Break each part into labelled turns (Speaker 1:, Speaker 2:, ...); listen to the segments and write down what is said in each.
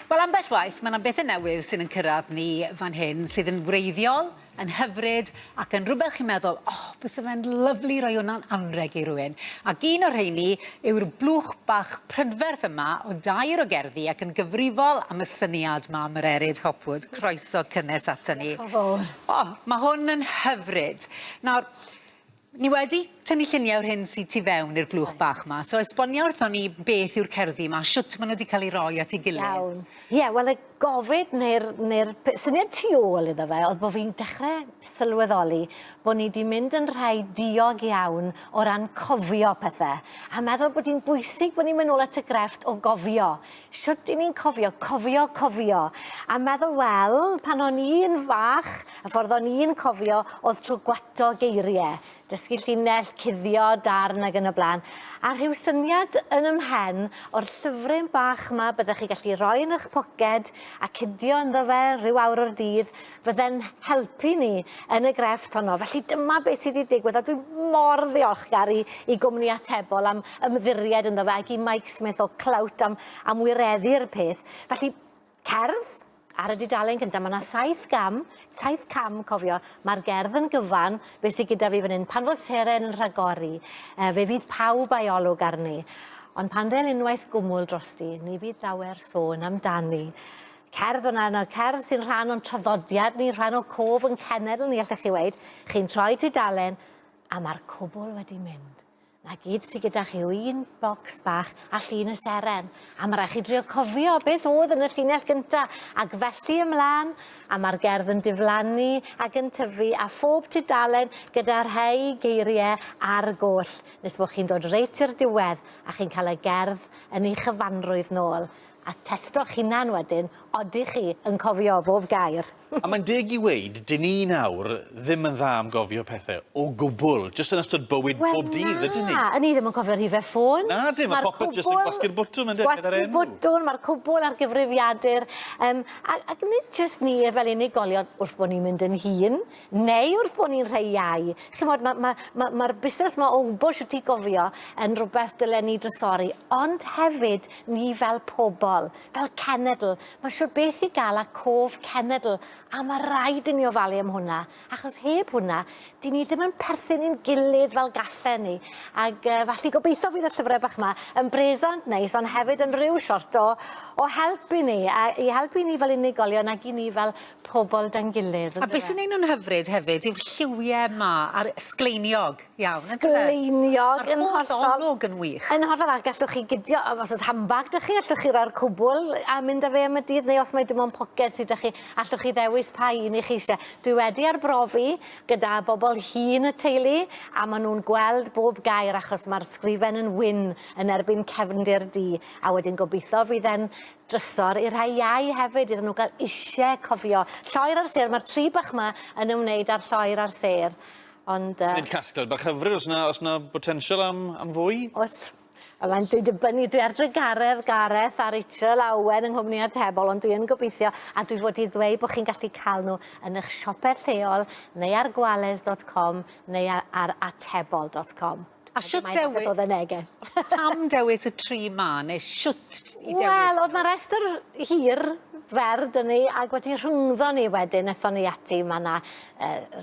Speaker 1: Wel, ambell waith, mae yna bethau newydd sydd yn cyrraedd ni fan hyn sydd yn wreiddiol, yn hyfryd, ac yn rhywbeth chi'n meddwl, bys fe'n lyflu roi hwnna'n anreg i rywun. Ac un o'r rheini yw'r blwch bach prydferth yma o dair o gerddi ac yn gyfrifol am y syniad yma Mererid Hopwood. Croeso cynnes ato ni. Mae hwn yn hyfryd. Nawr, ni wedi tynnu lluniau o'r hyn sydd tu fewn i'r blwch bach yma. So, esbonio wrthon ni beth yw'r cerddi yma, siwt maen nhw wedi cael ei roi at ei gilydd.
Speaker 2: Iawn. Ie, wel, y gofid neu'r syniad tu ôl iddo fe, oedd bod fi'n dechrau sylweddoli bod ni wedi mynd yn rhai diog iawn o ran cofio pethau. A meddwl bod hi'n bwysig bod ni'n mynd nôl at y grefft o gofio. Siwt i ni'n cofio. A meddwl, wel, pan o'n i'n fach, y ffordd o'n i'n cofio oedd trwy gwato geiriau. Dysgu llinell, cuddio, darn ac yn y blaen. A rhyw syniad yn ymhen o'r llyfryn bach yma byddech chi gallu rhoi yn eich poced a cydio ynddo fe rhyw awr o'r dydd, fydde'n helpu ni yn y grefft honno. Felly dyma beth sydd wedi digwydd, a dwi'n mor ddiolchgar i gwmni Archebwch am ymddiried ynddo fe, ac i Mike Smith o Clout am wireddu'r peth. Felly, cerdd, ar y dudalen cyntaf, mae yna 7 cam, cofio, mae'r gerdd yn gyfan, beth sydd gyda fi fan hyn, pan fod seren yn rhagori, fe fydd pawb a'i olwg arni. Ond pan ddel unwaith gwmwl drosti, ni fydd llawer sôn amdani. Cerdd o'na, cerdd sy'n rhan o'n traddodiad ni, rhan o cof yn cenedl ni, allech chi weid. Chi'n troi dudalen, a mae'r cwbl wedi mynd. Na gyd sydd gyda chi yw un bocs bach a llun y seren. A mae rhaid chi drio cofio beth oedd yn y llinell gyntaf. Ac felly ymlaen, a mae'r gerdd yn diflannu ac yn tyfu, a phob tudalen gyda rhai geiriau ar goll. Nes bod chi'n dod reit i'r diwedd a chi'n cael y gerdd yn ei chyfanrwydd nôl. A testo'ch hunan wedyn, odych chi yn cofio bob gair.
Speaker 3: A mae'n deg i weid, dyn ni nawr ddim yn dda am gofio pethau o gwbl, jyst yn ystod bywyd bob dydd, ydyn ni?
Speaker 2: Ni ddim yn cofio rhifau ffôn.
Speaker 3: Na, dim, mae popeth jyst yn gwasgu'r bwtwn yn dweud
Speaker 2: Gwasgu'r bwtwn, mae'r cwbl a'r gyfrifiadur. Ac nid jyst ni fel unigolion wrth bod ni'n mynd yn hun, neu wrth bod ni'n rhai iau. Chymod, mae'r busnes yma o wbod sydd ti gofio yn rhywbeth dylen ni drysori, ond hefyd ni fel pobl, fel cenedl. Mae siwr beth i gael a cof cenedl, a mae rhaid i ni ofalu am hwnna. Achos heb hwnna, di ni ddim yn perthyn i'n gilydd fel gallen ni. Ac falle gobeithio fydd y llyfrau bach yma yn bresant neis, ond hefyd yn rhyw siort o helpu ni, a i helpu ni fel unigolion ac i ni fel pobl dan gilydd.
Speaker 1: A beth sy'n ein nhw'n hyfryd hefyd yw'r lliwiau yma a'r sgleiniog iawn.
Speaker 2: Sgleiniog yn
Speaker 1: hollol. A'r olwg yn wych.
Speaker 2: Yn hollol, a gallwch chi gydio, os oes handbag dych chi, allwch chi roi'r cwbl a mynd â fe am y dydd, neu os mae dim ond poced sydd dych chi, allwch chi ddewis pa un i chi eisiau. Dwi wedi arbrofi gyda bobl hŷn y teulu, a maen nhw'n gweld bob gair achos mae'r sgrifen yn wyn yn erbyn cefndir di, a wedyn gobeithio fydd e'n drysor i'r rhai iau hefyd, iddyn nhw gael eisiau cofio. Lloer ar ser, mae'r tri bach yma yn ymwneud â'r lloer ar ser. Ond...
Speaker 3: Nid casgliad bach hyfryd, os na potensial am fwy?
Speaker 2: Oes. Dwi dibynnu, dwi ar Gareth a Rachel a Owen yng Nghymru Archebwch, ond dwi yn gobeithio, a dwi wedi dweud bod chi'n gallu cael nhw yn eich siopau lleol, neu ar gwales.com, neu ar atebol.com.
Speaker 1: A siwt dewis... Pam dewis y tri ma, neu siwt i dewis?
Speaker 2: Wel, oedd na restr hir, fer, dyn ni, ac wedi rhwngddo ni wedyn, ethon ni ati, mae yna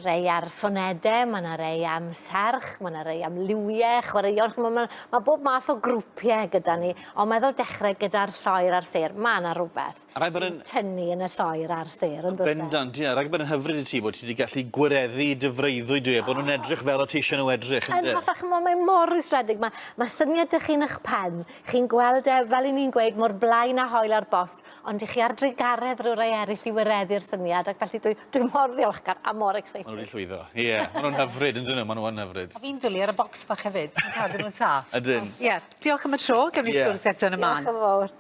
Speaker 2: rei ar sonedau, mae yna rei am serch, mae yna rei am liwiau, chwaraeon, mae bob math o grwpiau gyda ni, ond meddwl dechrau gyda'r lloer ar ser, mae yna rhywbeth. Tynnu yn y lloer ar ser, yn dod.
Speaker 3: Bendant, ie, rhaid bod yn hyfryd i ti bod ti wedi gallu gwireddu dyfreiddwyd dwi, bod nhw'n edrych fel o ti eisiau nhw edrych.
Speaker 2: Yn hollach, mae mor rwystredig, mae syniad ych chi'n eich pen, chi'n gweld fel i ni'n gweud, mor blaen a hoel ar bost, ond ych chi ar Gareth rhyw rai eraill i wireddu'r syniad, ac felly dwi'n mor ddiolchgar a mor excited.
Speaker 3: Maen nhw wedi llwyddo. Ie, maen nhw'n hyfryd, yn dyn nhw, maen nhw'n hyfryd.
Speaker 1: A fi'n dwlu ar y bocs bach hefyd, sy'n cadw nhw'n saff.
Speaker 3: Ydyn.
Speaker 1: Ie, diolch am y tro, gefn i sgwrs eto yn y man.
Speaker 2: Diolch yn fawr.